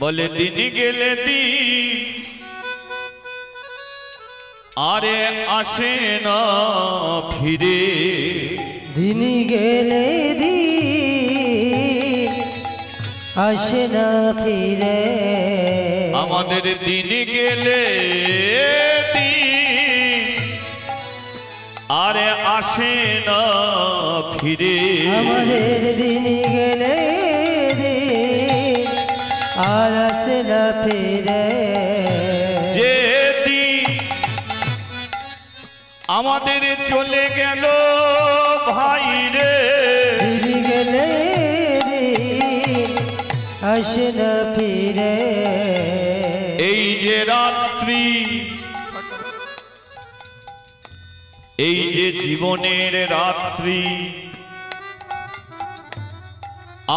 বলে দিন গেলে দিন আরে আসে না ফিরে, দিন গেলে দিন আসে না ফিরে, আমাদের দিন গেলে দিন আরে আসে না ফিরে, আমাদের দিন গেলে দিন আর আসে না ফিরে, যে দিন আমাদের চলে গেল ভাই রে, দিন গেলে দিন আসে না ফিরে, এই যে রাত্রি এই যে জীবনের রাত্রি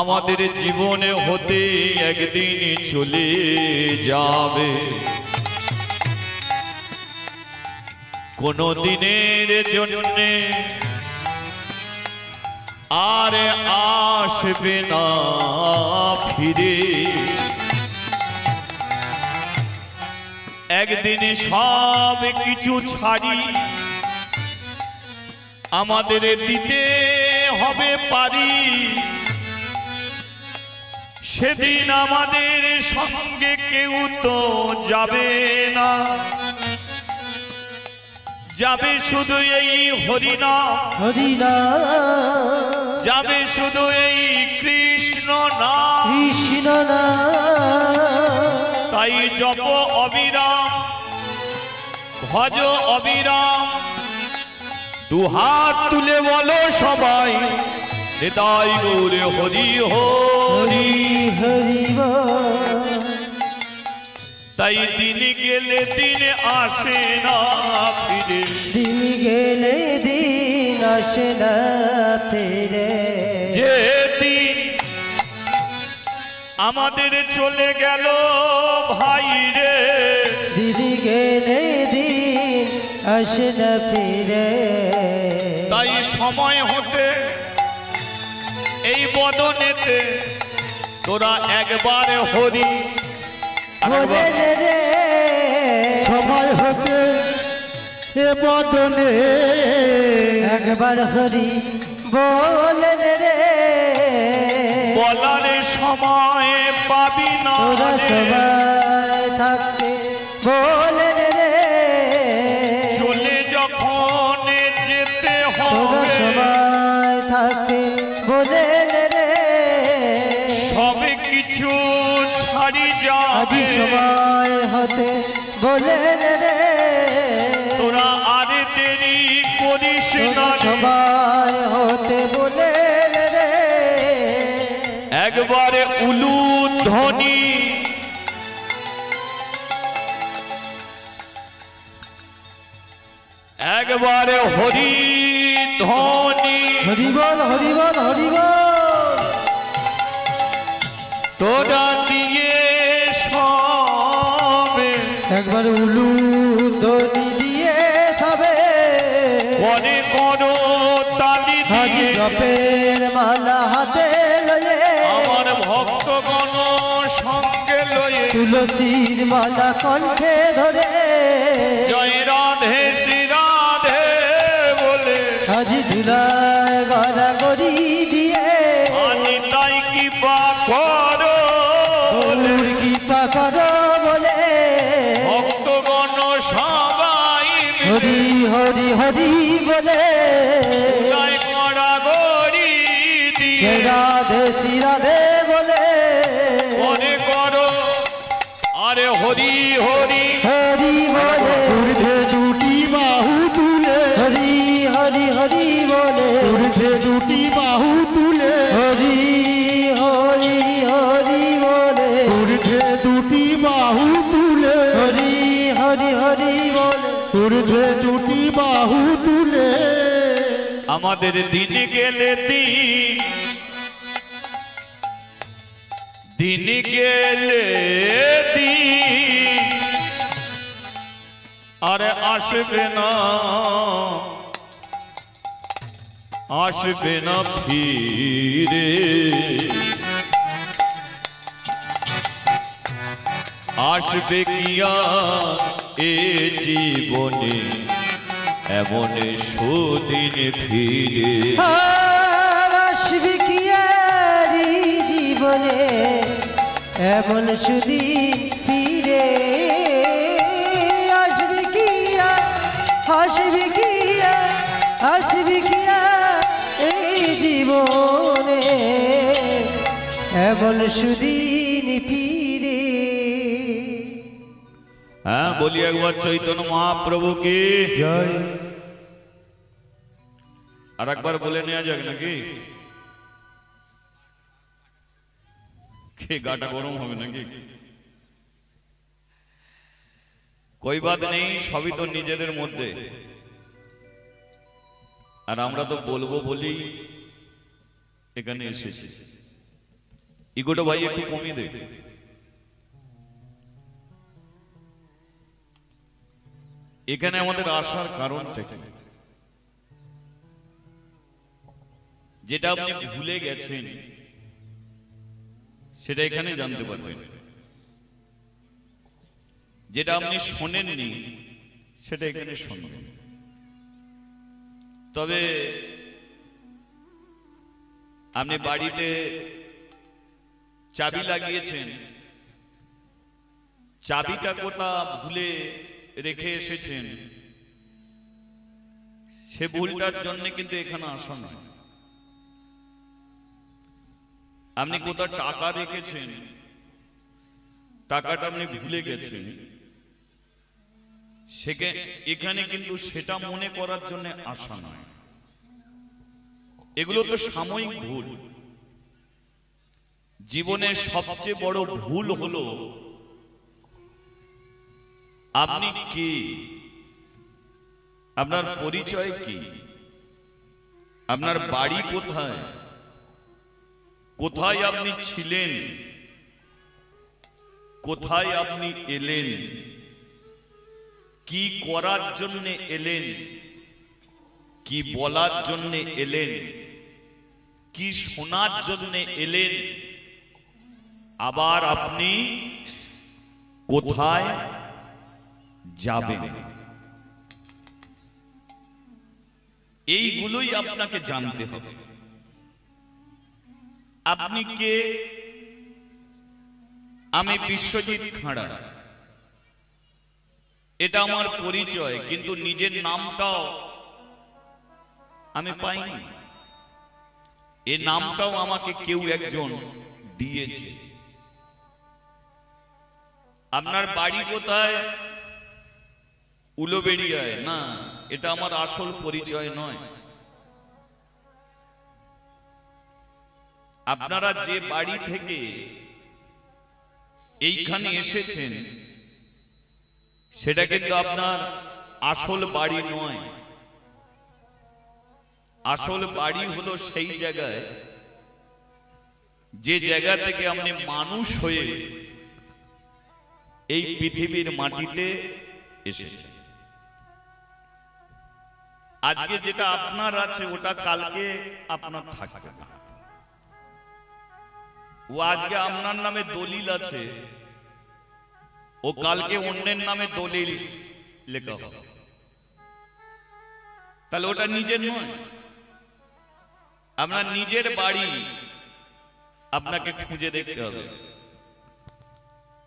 আমাদের জীবনে হতে একদিন চলে যাবে, কোনো দিনের জন্যে আর আসবে না ফিরে, একদিন সব কিছু ছাড়ি আমাদের দিতে হবে পারি, সেদিন আমাদের সঙ্গে কেউ তো যাবে না, যাবে শুধু এই হরিনাম, হরিনাম যাবে শুধু এই কৃষ্ণ নাম, কৃষ্ণ নাম, তাই জপ অবিরাম ভজ অবিরাম, দুহাত তুলে বলো সবাই হৃদয় গৌরে হরি হরি হরি বল, তাই দিন গেলে দিন আসে না ফিরে, দিন গেলে দিন আসে না ফিরে, যে দিন আমাদের চলে গেল ভাই রে, দিন গেলে দিন আসে না ফিরে, তাই সময় হতে এই বদনেতে তোরা একবার হরি বলে রে, সময় হতে এ বদনে একবার হরি বলে রে, বলার সময় পাবি না তোরা রে, সবাই থাকতে বলে রে, চলে যখন যেতে তোরা হবে সবাই থাকতে বলে রে, সব কিছু ছাড়ি আজ যাবে, সময় হতে বলে রে, তোরা আর দেরি করিস না তোরা রে, সবাই হতে বলে রে, একবারে উলুধ্বনি একবারে হরি ধ্বনি, হরি বল হরি বল হরি বল, তোরা দিয়ে সবে একবার উলু ধ্বনি দিয়ে সবে, পরে করো তালি হাজি দিয়ে জপের মালা হাতে লয়ে, আমার ভক্তগণ সঙ্গে লয়ে তুলসীর মালা কণ্ঠে ধরে, জয় রাধে শ্রী রাধে বলে হাজি ধুলায় গলা গড়ি দিয়ে, আমি তাই কি বা করো বলে গৌর কৃপা করো বলে, ভক্তগণ সবাই হরি হরি হরি বলে, জয় করা গরি দিয়ে রাধে শ্রী রাধে বলে, মনে করো আরে হরি হরি হরি বলে, ঊর্ধ্বে দুটি বাহু তুলে হরি হরি হরি বলে, ঊর্ধ্বে দুটি বাহু তুলে হরি হরি হরি বলে, ঊর্ধ্বে দুটি বাহু তুলে হরি হরি হরি বলে, ঊর্ধ্বে দুটি বাহু তুলে আমাদের দিন গেলে দিন গেলে দিন আরে আসবে না আসবে না ফিরে আসবে কিয়া এ জীবনে এমন সুদিন ফিরে। আসবে কি আর এই জীবনে এমন সুদিন ফিরে। আসবে কি আর, আসবে কি আর, আসবে কি আর এই জীবনে এমন সুদিন ফিরে। হ্যাঁ, বলি একবার চৈতন্য মহাপ্রভু কি জয়। আর একবার বলে নেওয়া যাক নাকি? গাটা গরম হবে নাকি? কই বাদ নেই, সবই তো নিজেদের মধ্যে। আর আমরা তো বলবো বলি এখানে এসেছি। ইগোটা ভাই একটু কমিয়ে দে। এখানে আমাদের আসার কারণ থেকে যেটা আপনি ভুলে গেছেন সেটা এখানে জানতে পারবেন, যেটা আপনি শোনেননি সেটা এখানে শুনবেন। তবে আপনি বাড়িতে চাবি লাগিয়েছেন, চাবিটা কোথা ভুলে রেখে এসেছেন, সে ভুলটার জন্য কিন্তু এখানে আসা নয়। আপনি কোথাও টাকা রেখেছেন, টাকাটা আপনি ভুলে গেছেন, এখানে কিন্তু সেটা মনে করার জন্য আসা নয়। এগুলো তো সাময়িক ভুল। জীবনের সবচেয়ে বড় ভুল হলো আপনি কি, আপনার পরিচয় কি, আপনার বাড়ি কোথায়, কোথায় আপনি ছিলেন, কোথায় আপনি এলেন, কি করার জন্য এলেন, কি বলার জন্য এলেন, কি শোনার জন্য এলেন, আবার আপনি কোথায় যাবেন, এইগুলোই আপনাকে জানতে হবে। আপনি কে? আমি বিশ্বজিৎ খাঁড়া, এটা আমার পরিচয়, কিন্তু নিজের নামটাও আমি পাইনি। এই নামটাও আমাকে কেউ একজন দিয়েছে। আপনার বাড়ি কোথায়? উলুবেড়িয়ায়। না, এটা আমার আসল পরিচয় নয়। আপনারা যে বাড়ি থেকে এইখানে এসেছেন সেটা কিন্তু আপনার আসল বাড়ি নয়। আসল বাড়ি হলো সেই জায়গায়, যে জায়গা থেকে আপনি মানুষ হয়ে এই পৃথিবীর মাটিতে এসেছেন। আজকে যেটা আপনার আছে ওটা কালকে আপনার থাকবে না। ও আজকে আপনার নামে দলিল আছে, ও কালকে অন্যের নামে দলিল লেখা হবে, তাহলে ওটা নিজের নয়। আপনার নিজের বাড়ি আপনাকে খুঁজে দেখতে হবে।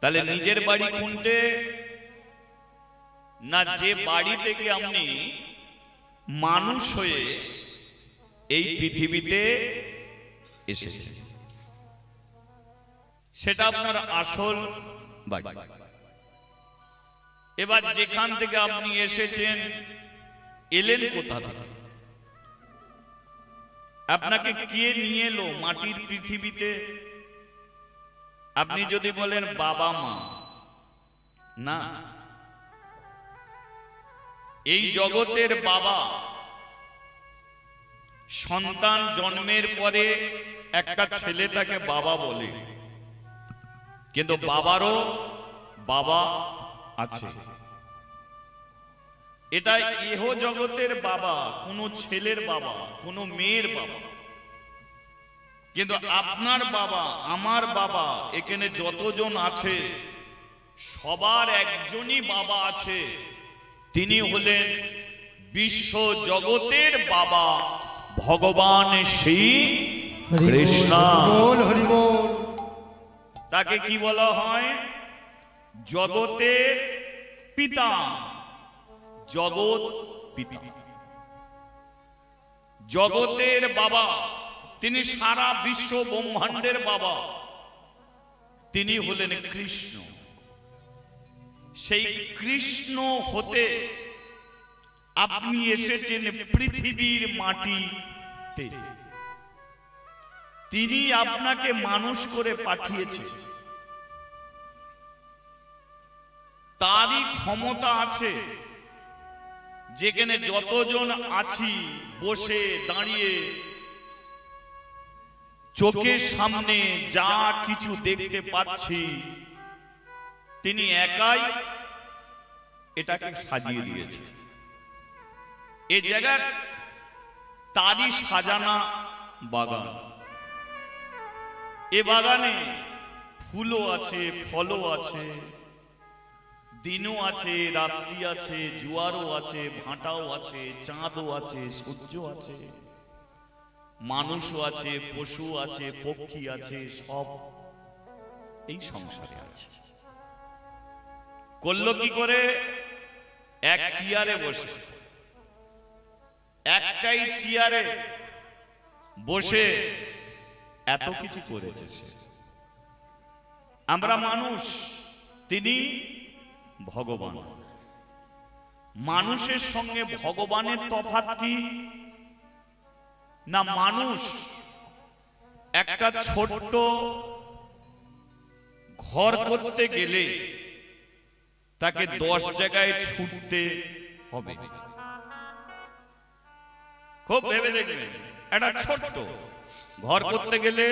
তাহলে নিজের বাড়ি কোনটে? না, যে বাড়ি থেকে আপনি মানুষ হয়ে এই পৃথিবীতে এসেছেন, সেটা আপনার আসল বাড়ি। এবার যেখান থেকে আপনি এসেছেন, এলেন কোথা থেকে? আপনাকে কে নিয়ে এলো মাটির পৃথিবীতে? আপনি যদি বলেন বাবা মা, না, এই জগতের বাবা সন্তান জন্মের পরে একটা ছেলে তাকে বাবা বলে, কিন্তু বাবারও বাবা আছে। এটা ইহ জগতের বাবা, কোন ছেলের বাবা, কোন মেয়ের বাবা। কিন্তু আপনার বাবা, আমার বাবা, এখানে যতজন আছে সবার একজনই বাবা আছে, তিনি হলেন বিশ্ব জগতের বাবা ভগবান শ্রী কৃষ্ণ। তাকে কি বলা হয়? জগতের পিতা, জগৎ পিতা, জগতের বাবা। তিনি সারা বিশ্ব ব্রহ্মাণ্ডের বাবা, তিনি হলেন কৃষ্ণ। সেই কৃষ্ণ হতে আপনি এসেছেন পৃথিবীর মাটিতে। তিনি আপনাকে মানুষ করে পাঠিয়েছেন। তারই ক্ষমতা আছে, যেখানে যতজন আছি বসে দাঁড়িয়ে চোখের সামনে যা কিছু দেখতে পাচ্ছি, তিনি একাই এটাকে সাজিয়ে দিয়েছে। এই জায়গার তারই সাজানা বাগান। এ বাগানে ফুলও আছে, ফলও আছে, দিনও আছে, রাত্রি আছে, জোয়ারও আছে, ভাটাও আছে, চাঁদও আছে, সূর্য আছে, মানুষও আছে, পশু আছে, পক্ষী আছে, সব এই সংসারে আছে। করলো কি করে? এক চেয়ারে বসে, একটাই চেয়ারে বসে এত কিছু করেছে সে। আমরা মানুষ, তিনি ভগবান। মানুষের সঙ্গে ভগবানের তফাৎ কি? না, মানুষ একটা ছোট্ট ঘর করতে গেলে তাকে 10 জায়গায় ছুটতে হবে। খুব ভেবে দেখবেন, একটা ছোট্ট ঘর করতে গেলে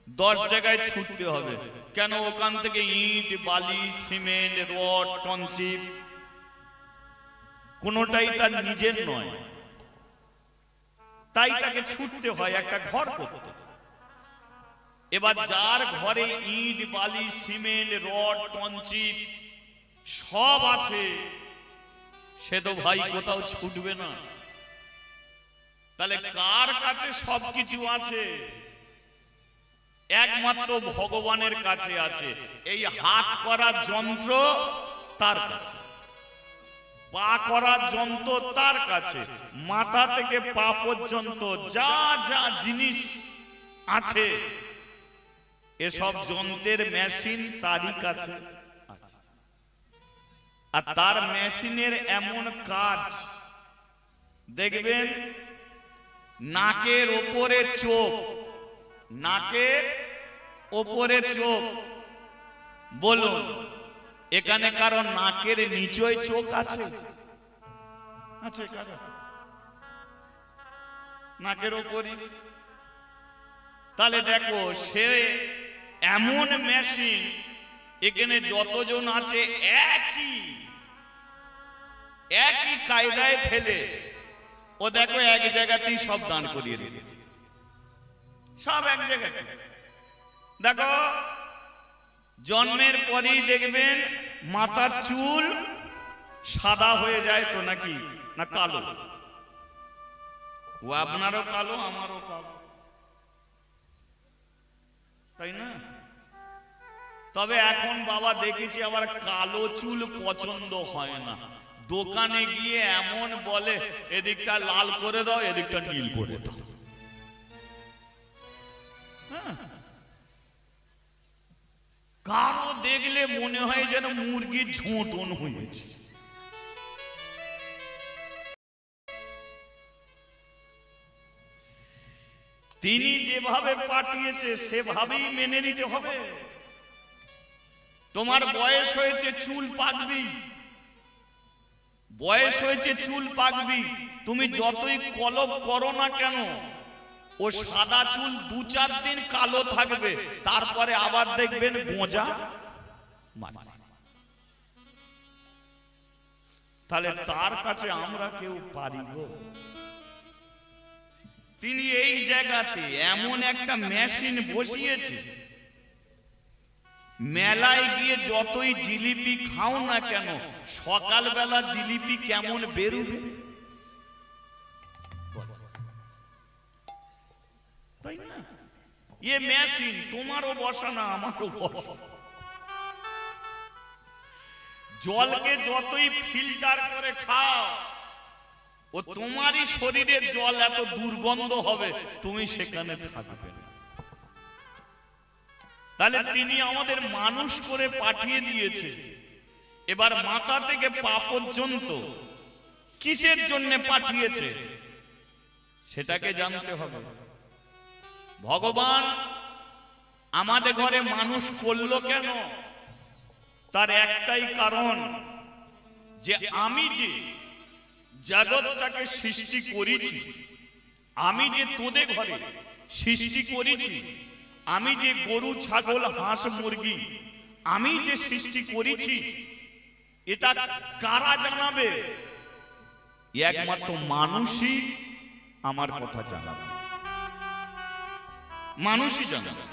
10 জায়গায় ছুটতে হবে। কেন? ওখান থেকে ইট, বালি, সিমেন্ট, রড, টনচিপ কোনোটাই তার নিজের নয়, তাই তাকে ছুটতে হয় একটা ঘর করতে। এবার যার ঘরে ইট, বালি, সিমেন্ট, রড, টনচিপ সব আছে, সে তো ভাই কোথাও ছুটবে না। তাহলে কার কাছে সবকিছু আছে? একমাত্র ভগবানের কাছে আছে। এই হাত করার যন্ত্র তার কাছে, পা করার যন্ত্র তার কাছে, মাথা থেকে পা পর্যন্ত যা যা জিনিস আছে এসব যন্ত্রের মেশিন তারই কাছে। আর তার মেশিনের এমন কাজ দেখবেন, নাকের ওপরে চোখ, নাকের ওপরে চোখ। বলুন, এখানে কারো নাকের নিচয় চোখ আছে? আছে কারো? নাকের ওপরে? তাহলে দেখো, সে এমন মেশিন, এখানে যতজন আছে একই কায়দায় ফেলে ও দেখো এক জায়গাতেই সব দান করিয়ে দিয়েছে, সব এক জায়গাতে। দেখো, জন্মের পরেই দেখবেন মাথার চুল সাদা হয়ে যায় তো, নাকি না কালো? ও আপনারও কালো, আমারও কালো, তাই না? তবে এখন বাবা দেখেছি আবার কালো চুল পছন্দ হয় না। দোকানে গিয়ে এমন বলে, এদিকটা লাল করে দাও, এদিকটা নীল করে দাও। কারো দেখলে মনে হয় যেন মুরগির ঝোঁটন হয়েছে। তিনি যেভাবে পাঠিয়েছে সেভাবেই মেনে নিতে হবে। তোমার বয়স হয়েছে, চুল পাকবি, বয়স হয়েছে, চুল পাকবি। তুমি যতই কলপ করো না কেন, ও সাদা চুল 2-4 দিন কালো থাকবে, তারপরে আবার দেখবেন গোঁজা। তাহলে তার কাছে আমরা কেউ পারি গো? তিনি এই জায়গাতে এমন একটা মেশিন বসিয়েছে, মেলায় গিয়ে যতই জিলিপি খাও না কেন, সকালবেলা জিলিপি কেমন বেরোবে? তাই না? এ মেশিন তোমারও বসা না, আমারও বসা। জলকে যতই ফিল্টার করে খাও, ও তোমারই শরীরের জল এত দুর্গন্ধ হবে, তুমি সেখানে থাকবে না। তাহলে তিনি আমাদের মানুষ করে পাঠিয়ে দিয়েছে। এবার মাথা থেকে পা পর্যন্ত কিসের জন্য পাঠিয়েছে সেটাকে জানতে হবে। ভগবান আমাদের ঘরে মানুষ করলো কেন? তার একটাই কারণ, যে আমি যে জগৎটাকে সৃষ্টি করেছি, আমি যে তোদের ঘরে সৃষ্টি করেছি, আমি যে গরু ছাগল হাঁস মুরগি আমি যে সৃষ্টি করেছি, এটা কারা জানাবে? একমাত্র মানুষই আমার কথা জানাবে, মানুষই জানাবে।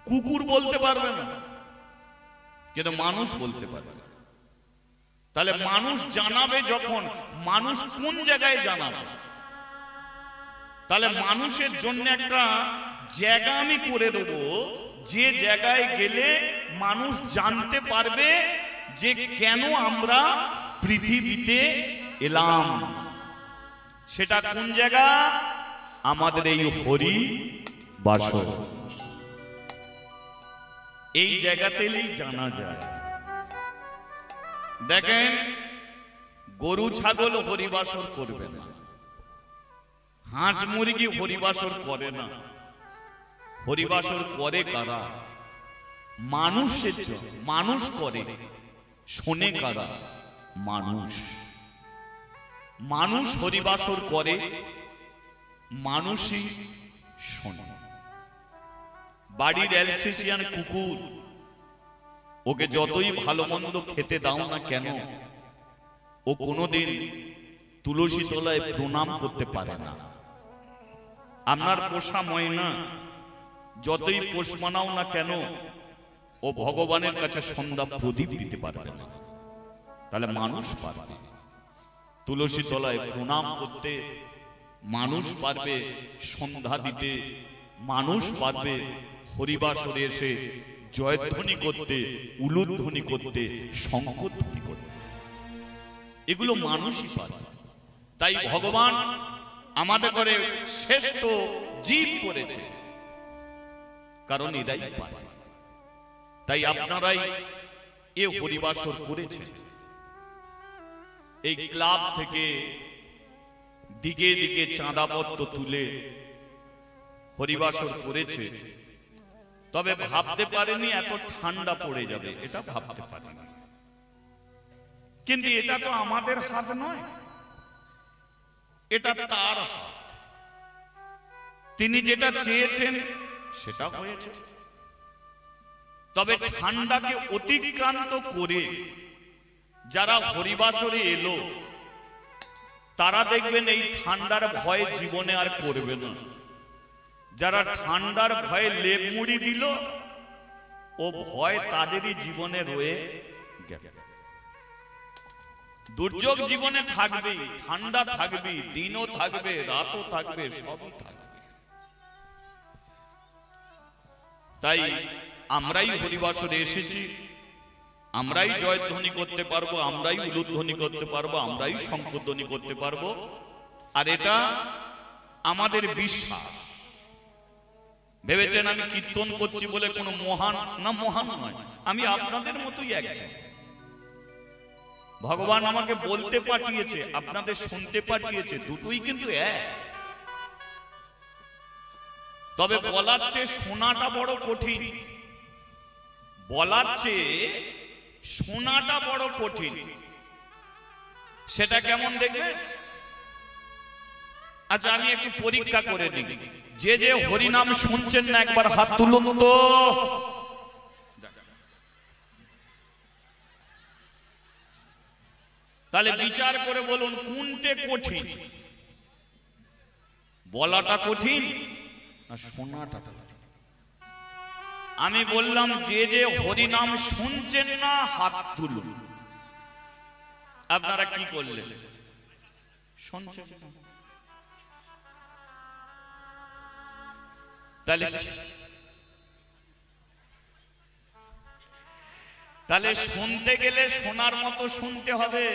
কুকুর বলতে পারবে না, কিন্তু মানুষ বলতে পারবে। তাহলে মানুষ জানাবে যখন, মানুষ কোন জায়গায় জানাবে? তাহলে মানুষের জন্য একটা জায়গা আমি করে দেব, যে জায়গায় গেলে মানুষ জানতে পারবে যে কেন আমরা পৃথিবীতে এলাম। সেটা কোন জায়গা? আমাদের এই হরি বাসর। এই জায়গাতেই জানা যায়। দেখেন, গরু ছাগল হরিবাসর করবে না, হাঁস মুরগি হরিবাসর করে না। হরিবাসর করে কারা? মানুষের জন্য। মানুষ করে, শোনে কারা? মানুষ। মানুষ হরিবাসর করে, মানুষই শোনে। বাড়ির অ্যালসেশিয়ান কুকুর, ওকে যতই ভালো মন্দ খেতে দাও না কেন, ও কোনোদিন তুলসী তলায় প্রণাম করতে পারে না। আপনার পোষা ময়না যতই পোষ মানাও না কেন, ও ভগবানের কাছে সন্ধ্যা প্রদীপ দিতে পারবে না। তাহলে মানুষ পারবে তুলসী তলায় প্রণাম করতে, মানুষ পারবে সন্ধ্যা দিতে, মানুষ পারবে হরিবাসরে এসে জয়ধ্বনি করতে, উলুধ্বনি করতে, শঙ্খধ্বনি করতে। এগুলো মানুষই পারে। তাই ভগবান আমাদের করে শ্রেষ্ঠ জীব করেছে, কারণ এরাই পারে। তাই আপনারাই এ হরিবাসর করেছেন। এই ক্লাব থেকে দিকে দিকে চাঁদাপত্র তুলে হরিবাসর করেছে। তবে ভাবতে পারেনি এত ঠান্ডা পড়ে যাবে, এটা ভাবতে পারেনি। কিন্তু এটা তো আমাদের হাত নয়, এটা তার হাত। তিনি যেটা চেয়েছেন সেটা হয়েছে। তবে ঠান্ডাকে অতিক্রান্ত করে যারা হরিবাসরে এলো, তারা দেখবেন এই ঠান্ডার ভয় জীবনে আর করবে না। যারা ঠান্ডার ভয়ে লেপ মুড়ি দিল, ও ভয় তাদেরই জীবনে রয়ে গেল। দুর্যোগ জীবনে থাকবেই, ঠান্ডা থাকবেই, দিনও থাকবে, রাতও থাকবে, সবই থাকবে। তাই আমরাই হরিবাসরে এসেছি, আমরাই জয়ধ্বনি করতে পারবো, আমরাই উলুধ্বনি করতে পারবো, আমরাই শঙ্খধ্বনি করতে পারবো। আর এটা আমাদের বিশ্বাস। ভেবেছেন আমি কীর্তন করছি বলে কোনো মহান না? মহান নয়, আমি আপনাদের মতোই একজন। ভগবান আমাকে বলতে পাঠিয়েছে, আপনাদের শুনতে পাঠিয়েছে, দুটোই কিন্তু এক। তবে বলার চেয়ে শোনাটা বড় কঠিন, বলার চেয়ে শোনাটা বড় কঠিন। সেটা কেমন দেখবে? আচ্ছা, আমি একটু পরীক্ষা করে নিই। যে যে হরিনাম শুনছেন না, একবার হাত তুলুন তো। তাহলে বিচার করে বলুন কোনটা কঠিন? বলাটা কঠিন না শোনাটা কঠিন? আমি বললাম যে যে হরিনাম শুনছেন না হাত তুলুন। আপনারা কি করলেন? শুনছেন? তাহলে শুনতে গেলে শোনার মতো শুনতে হবে।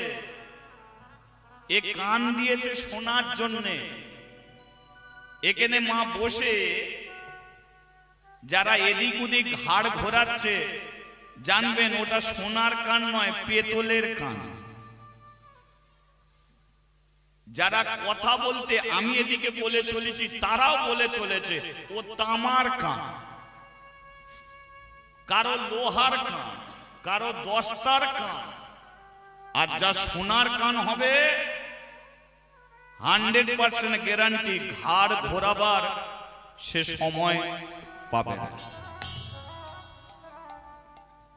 এ কান দিয়েছে শোনার জন্যে। এখানে মা বসে যারা এদিক ওদিক ঘাড় ঘোরাচ্ছে জানবেন ওটা সোনার কান নয়, পেতলের কান। যারা কথা বলতে আমি এদিকে বলে চলেছি তারাও বলে চলেছে ও তামার কান, কারো লোহার কান, কারো দস্তার কান। আর যা সোনার কান হবে 100% গ্যারান্টি ঘাড় ঘোরাবার সে সময় পাবে না।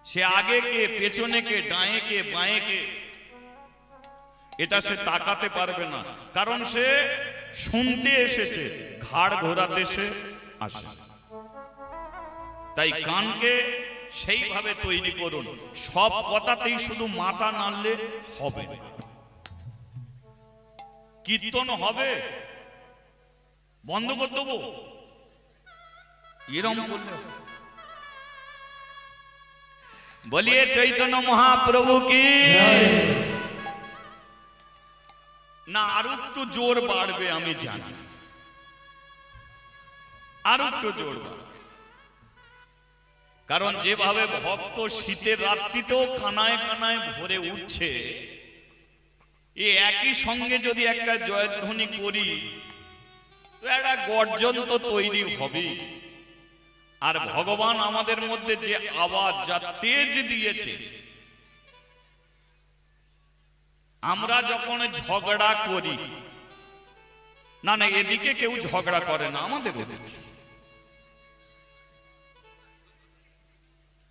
সে আগে কে পেছনে কে ডায়ে কে বাঁয়ে কে এটা সে তাকাতে পারবে না, কারণ সে শুনতে এসেছে, ঘাড় ঘোরাতে সে আসে। তাই কানকে সেইভাবে তৈরি করুন। সব কথাতেই শুধু মাথা নাড়লে হবে না। কীর্তন হবে বন্ধ করে দেবো এরম করলে বলিয়ে চৈতন্য মহাপ্রভু কি না। আরো একটু জোর বাড়বে আমি জানি, আরো একটু জোর বাড়বে। কারণ যেভাবে ভক্ত শীতের রাত্রিতেও কানায় কানায় ভরে উঠছে, এই একই সঙ্গে যদি একটা জয়ধ্বনি করি তো একটা গর্জন তো তৈরি হবে। আর ভগবান আমাদের মধ্যে যে আওয়াজ যা তেজ দিয়েছে, আমরা যখন ঝগড়া করি না না এদিকে কেউ ঝগড়া করে না, আমাদের ওদিকে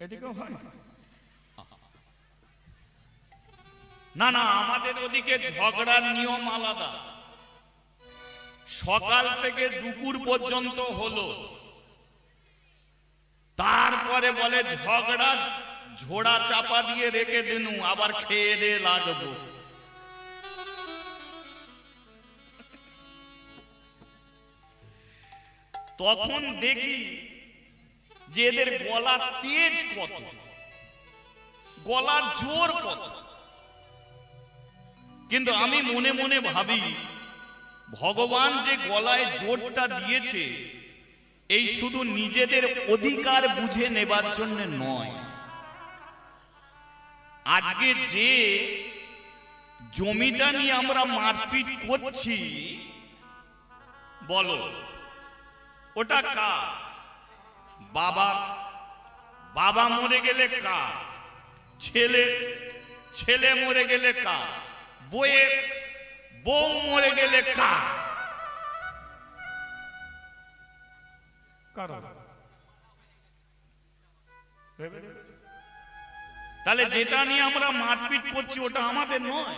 এদিকেও হয় না না, আমাদের ওদিকে ঝগড়ার নিয়ম আলাদা। সকাল থেকে দুপুর পর্যন্ত হলো, তারপরে বলে ঝগড়া ঝোড়া চাপা দিয়ে রেখে দিনু, আবার খেয়ে দিয়ে লাগবো। তখন দেখি যে এদের গলার তেজ কত, গলার জোর কত। কিন্তু আমি মনে মনে ভাবি ভগবান যে গলায় জোরটা দিয়েছে এই শুধু নিজেদের অধিকার বুঝে নেবার জন্য নয়। আজকে যে জমিটা নিয়ে আমরা মারপিট করছি বলো ওটা কার? বাবা, বাবা মরে গেলে কার? ছেলে, ছেলে মরে গেলে কার? বউয়ের, বউ মরে গেলে কার? তাহলে যেটা নিয়ে আমরা মারপিট করছি ওটা আমাদের নয়।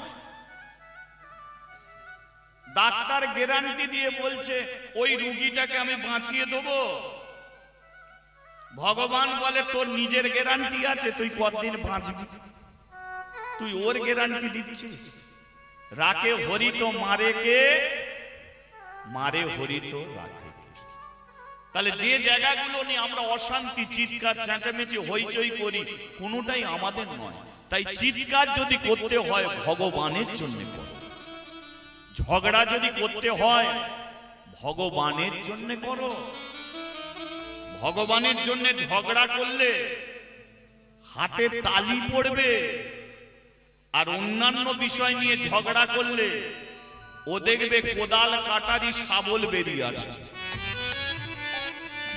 ডাক্তার গ্যারান্টি দিয়ে বলছে ওই রোগীটাকে আমি বাঁচিয়ে দেবো। ভগবান বলে তোর নিজের গ্যারান্টি আছে, তুই কতদিন বাঁচবি? তুই ওর গ্যারান্টি দিচ্ছিস? রাখে হরি তো মারে কে, মারে হরি তো রাখে। তাহলে যে জায়গাগুলো নিয়ে আমরা অশান্তি, চিৎকার, চেঁচামেচি, হইচই করি কোনোটাই আমাদের নয়। তাই চিৎকার যদি করতে হয় ভগবানের জন্য করো, ঝগড়া যদি করতে হয় ভগবানের জন্য করো। ভগবানের জন্য ঝগড়া করলে হাতে তালি পড়বে, আর অন্যান্য বিষয় নিয়ে ঝগড়া করলে ও দেখবে কোদাল কাটারি শাবল বেরিয়ে আসে।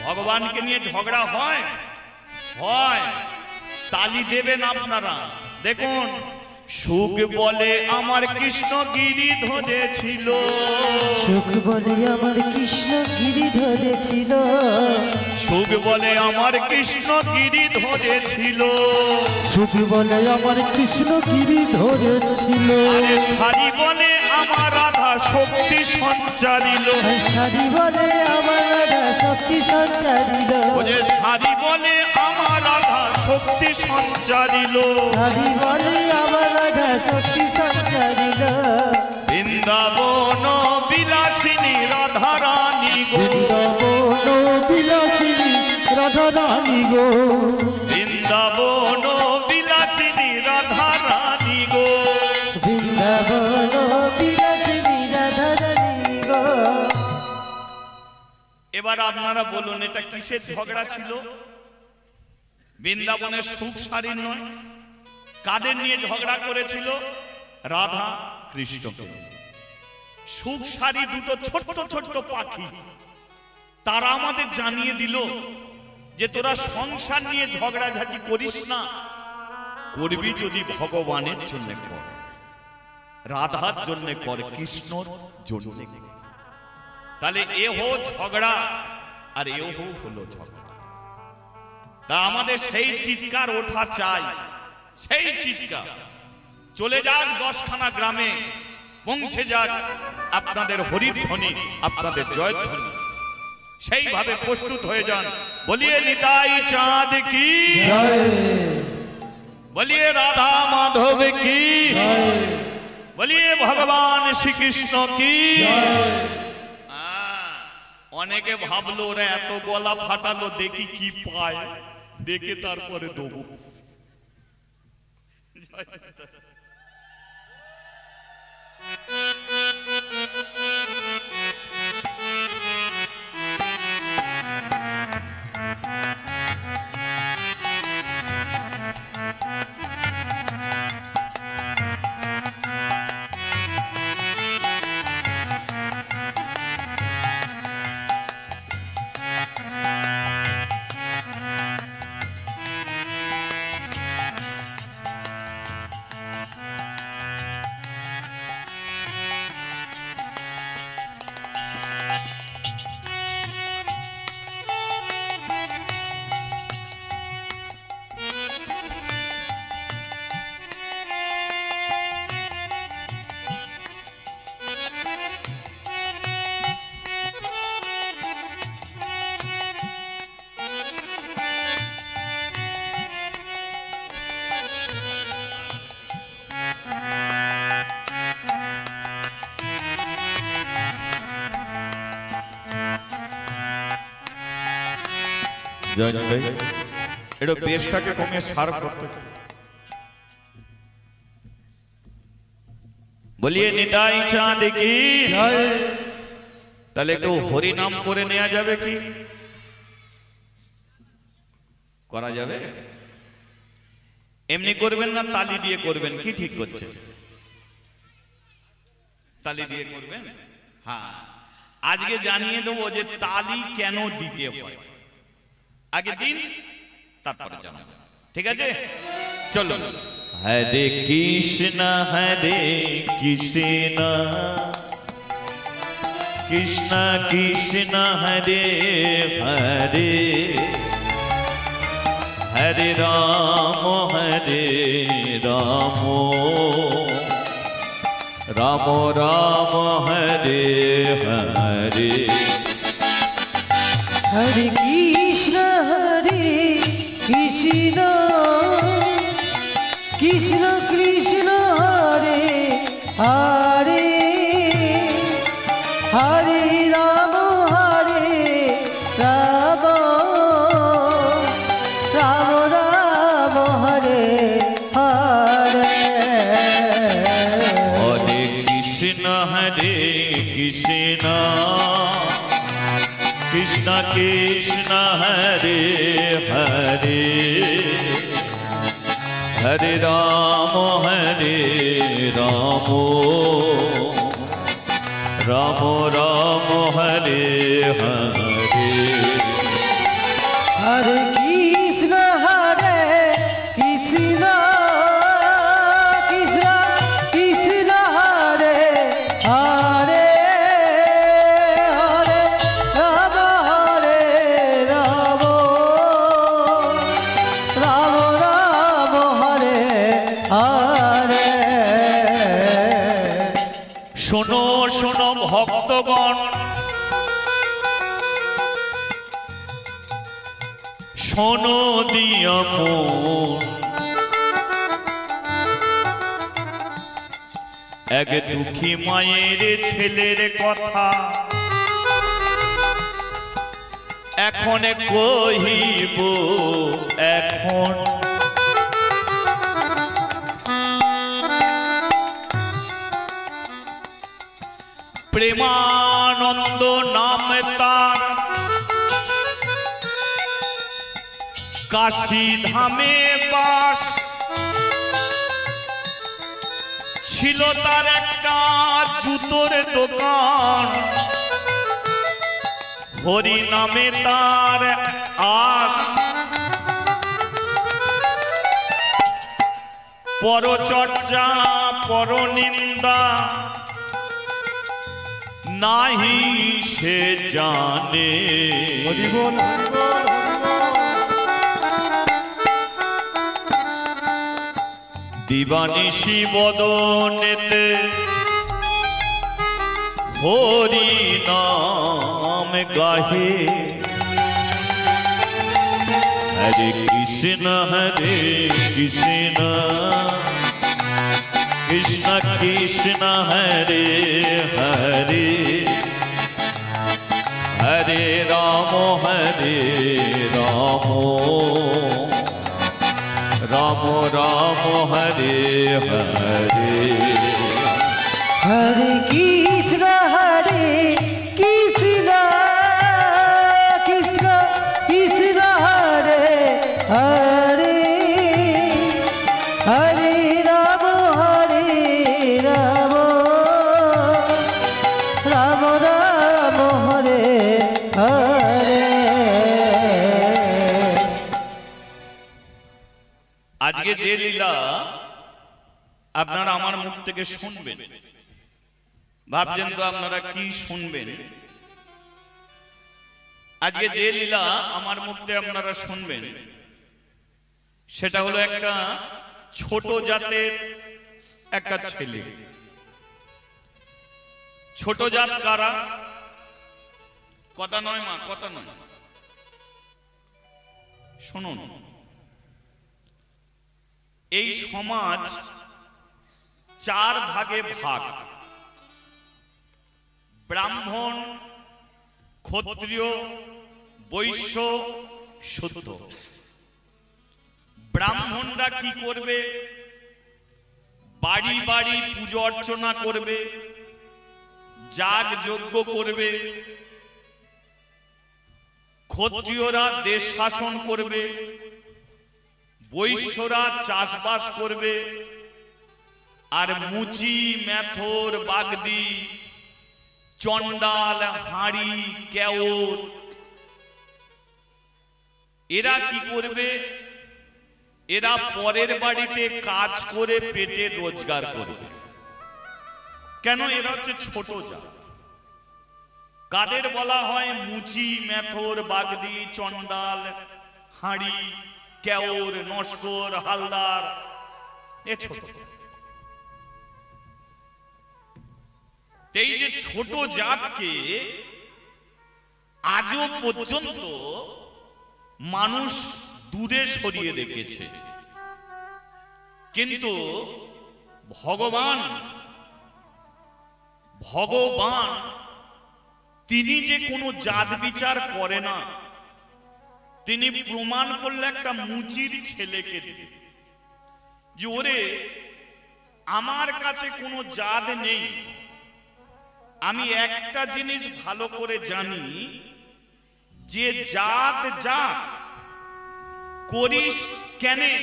ভগবানকে নিয়ে ঝগড়া হয়, হয় তালি দেবেন আপনারা। দেখুন সুখ বলে আমার কৃষ্ণ গিরি ধরেছিল, সুখ বলে আমার কৃষ্ণ গিরি ধরেছিল, সুখ বলে আমার কৃষ্ণ গিরি ধরেছিল, সুখ বলে আমার কৃষ্ণ গিরি ধরেছিল, আরে শাড়ি বলে আমার রাধা শক্তি সঞ্চারিল, শাড়ি বলে আমার রাধা শক্তি সঞ্চারিল, ও যে শাড়ি বলে আমার রাধা শক্তি সঞ্চারিল, শাড়ি বলে আমার রাধা শক্তি সঞ্চারিল, বৃন্দাবন বিলাসিনী রাধা রানী গো, বৃন্দাবন বিলাসিনী রাধা রানী গো, বৃন্দাবন বিলাসিনী রাধা রানী গো, বৃন্দাবন বিলাসিনী রাধা রানী গো। এবার আপনারা বলুন এটা কিসের ঝগড়া ছিল? বৃন্দাবনের সুখ শাড়ির নয়, কাদের নিয়ে ঝগড়া করেছিল? রাধা কৃষ্ণকে। সুখ শাড়ি দুটো ছোট্ট ছোট্ট পাখি, তারা আমাদের জানিয়ে দিল যে তোরা সংসার নিয়ে ঝগড়াঝাটি করিস না, করবি যদি ভগবানের জন্য কর, রাধার জন্য কর, কৃষ্ণর জন্য। তাহলে এ হো ঝগড়া আর এ হলো ঝগড়া। তা আমাদের সেই চিৎকার ওঠা চাই, সেই চিৎকার চলে যাক 10খানা গ্রামে, পৌঁছে যাক আপনাদের হরিধ্বনি, আপনাদের জয়ধ্বনি। সেইভাবে প্রস্তুত হয়ে যান। বলিয়ে নিতাই চাঁদ কি, বলিয়ে রাধা মাধব কি, বলিয়ে ভগবান শ্রীকৃষ্ণ কি। অনেকে ভাবলো ওরা এত গলা ফাটালো, দেখি কি পায়, দেখে তারপরে দেবো। জয়ন ভাই এটা বেশটাকে কমিয়ে সার করতে, বলিয়ে নিতাই চাঁদ কি। তাহলে একটু হরি নাম করে নেওয়া যাবে কি, করা যাবে? এমনি করবেন না তালি দিয়ে করবেন? কি ঠিক করছে? তালি দিয়ে করবেন। হ্যাঁ, আজকে জানিয়ে দেবো যে তালি কেন দিতে হয়। আগে দিন তারপরে জানাবো, ঠিক আছে? চলো। হরে কৃষ্ণ কৃষ্ণ কৃষ্ণ হরে হরে, হরে রাম রাম রাম হরে হরে, হরে কৃষ্ণ কৃষ্ণ কৃষ্ণ কৃষ্ণ হরে হরে, হরে রাম রাম রাম হরে হরে, হরে কৃষ্ণ কৃষ্ণ কৃষ্ণ কৃষ্ণ হরে হরে, হরে রাম রাম রাম হরে হরে, হরে কৃষ্ণ কৃষ্ণ কৃষ্ণ শোনো দিয়া মন, এক দুঃখী মায়ের ছেলের কথা এখন কহিব। এখন প্রেমানন্দ নাম তার, কাশী ধামে বাস, ছিল তার একটা জুতোর দোকান, হরি নামে তার আস। পরচর্চা পরনিন্দা নাহি সে জানে। দিবানিশি বদনেতে হরি নাম গাহে। হরে কৃষ্ণ কৃষ্ণ কৃষ্ণ কৃষ্ণ হরে হরে, হরে রাম রাম রাম হরে হরে। হরে কৃষ্ণ কৃষ্ণ কৃষ্ণ কৃষ্ণ হরে হরে, হরে রাম রাম রাম হরে হরে। আজকে যে লীলা আপনারা আমার মুখ থেকে শুনবেন, ভাবছেন তো আপনারা কি শুনবেন। আজকে যে লীলা আমার মুখ থেকে আপনারা শুনবেন সেটা হলো একটা ছোট জাতের একটা ছেলে। ছোট জাত কারা? কথা নয় মা, কথা নয়, শুনুন। এই সমাজ চার ভাগে ভাগ: ব্রাহ্মণ, ক্ষত্রিয়, বৈশ্য, শূদ্র। ব্রাহ্মণরা কি করবে? বাড়ি বাড়ি পুজো অর্চনা করবে, যাগ যজ্ঞ করবে। ক্ষত্রিয়রা দেশ শাসন করবে, বৈশ্যরা চাষবাস করবে, আর মুচি, মেথর, বাগদি, চন্ডাল, হাঁড়ি, কেওর এরা কি করবে? এরা পরের বাড়িতে কাজ করে পেটে রোজগার করবে। কেন? এরা হচ্ছে ছোট জাত। কাদের বলা হয়? মুচি, মেথর, বাগদি, চন্ডাল, হাঁড়ি, কেওর, নস্কর, হালদার, এ ছোট। এই যে ছোট জাতকে আজও পর্যন্ত মানুষ দূরে সরিয়ে রেখেছে, কিন্তু ভগবান তিনি যে কোনো জাত বিচার করে না। তিনি প্রমাণ করলে একটা মুচির ছেলেকে দিয়ে যে ওরে আমার কাছে কোনো জাত নেই, আমি একটা জিনিস ভালো করে জানি যে জাত জাত করিস কেনে,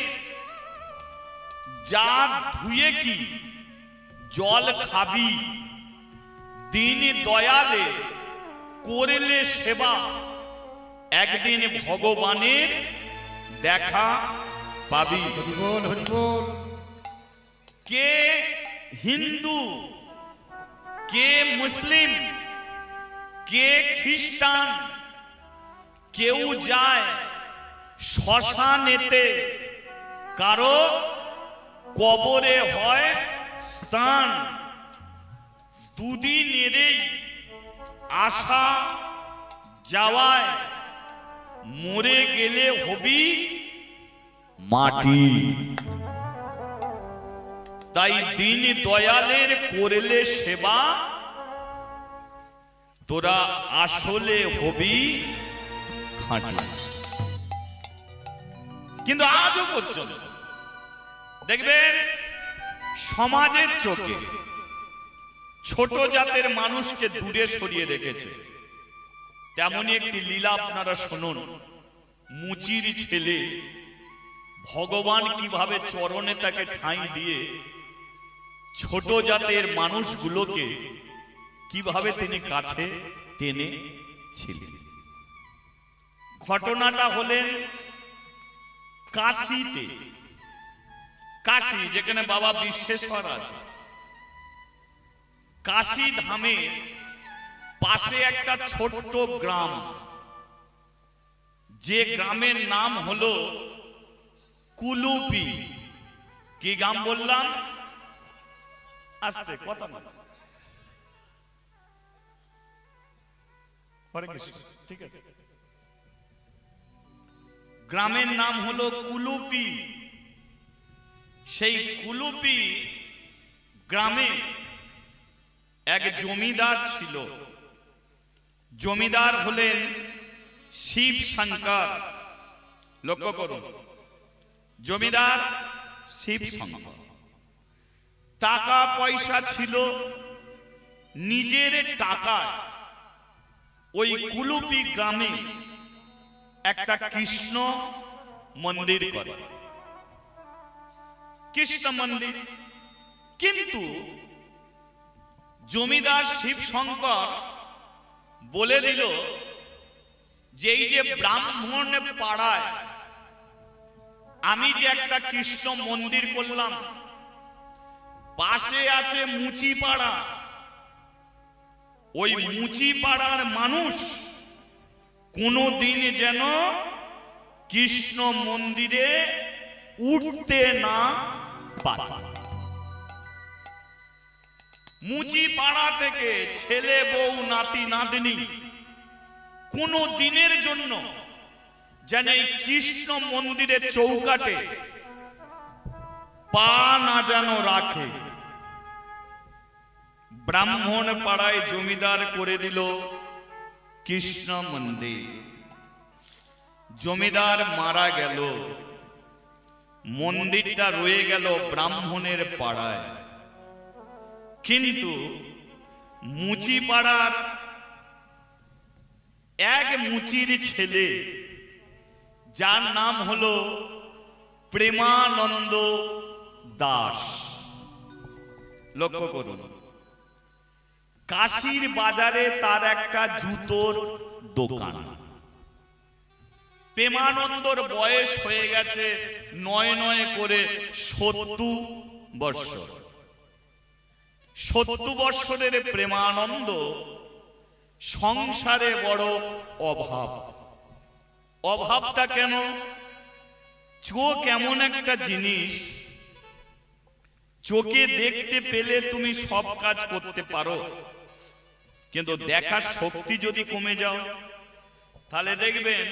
জাত ধুয়ে কি জল খাবি, দিন দয়ালে করলে সেবা, একদিন ভগবানের দেখা পাবি। কে হিন্দু, কে মুসলিম, কে খ্রিস্টান, কেউ যায় শ্মশানেতে, কারো কবরে হয় স্থান। দুদিনেরই আসা যাওয়ায় মরে গেলে হবি মাটি। তাই দিন দয়ালের করলে সেবা, তোরা আসলে হবি খাঁটি। কিন্তু আজও পর্যন্ত দেখবেন সমাজের চোখে ছোট জাতের মানুষকে দূরে সরিয়ে রেখেছে। তেমনই একটি লীলা আপনারা শুনুন। মুচির ছেলে ভগবান কিভাবে চরণে তাকে ঠাঁই দিয়ে ছোট জাতের মানুষগুলোকে কিভাবে তিনি কাছে টেনে ছিলেন। ঘটনাটা হলেন কাশীতে। কাশী যেখানে বাবা বিশ্বেশ্বর আছে, কাশী ধামে পাশে একটা ছোট্ট গ্রাম, যে গ্রামের নাম হলো কুলুপি। কি গ্রাম বললাম? আস্তে কথা না, ঠিক আছে। গ্রামের নাম হলো কুলুপি। সেই কুলুপি গ্রামে এক জমিদার ছিল। জমিদার হলেন শিব শঙ্কর। লক্ষ্য করুন, জমিদার শিব শঙ্কর। টাকা পয়সা ছিল, নিজের টাকায় ওই কুলুপি গ্রামে একটা কৃষ্ণ মন্দির করে, কৃষ্ণ মন্দির। কিন্তু জমিদার শিব শঙ্কর বলে দিল যে এই যে ব্রাহ্মণ পাড়ায় আমি যে একটা কৃষ্ণ মন্দির করলাম, পাশে আছে মুচি পাড়া, ওই মুচি পাড়ার মানুষ কোনদিন যেন কৃষ্ণ মন্দিরে উঠতে না পারে। মুচি পাড়া থেকে ছেলে বউ নাতি নাতনি কোন দিনের জন্য যেন এই কৃষ্ণ মন্দিরের চৌকাটে পা না যেন রাখে। ব্রাহ্মণ পাড়ায় জমিদার করে দিল কৃষ্ণ মন্দির। জমিদার মারা গেল, মন্দিরটা রয়ে গেল ব্রাহ্মণের পাড়ায়। কিন্তু মুচি পাড়ার এক মুচির ছেলে, যার নাম হলো প্রেমানন্দ দাস। লক্ষ্য করুন, কাশীর বাজারে তার একটা জুতোর দোকান। প্রেমানন্দর বয়স হয়ে গেছে ৯ করে ৭০ বৎসর। ৭০ বৎসরের প্রেমানন্দ সংসারে বড় অভাব। অভাবটা কেন? চোখ এমন একটা জিনিস, চোখে দেখতে পেলে তুমি সব কাজ করতে পারো, কিন্তু দেখার শক্তি যদি কমে যাও তাহলে দেখবেন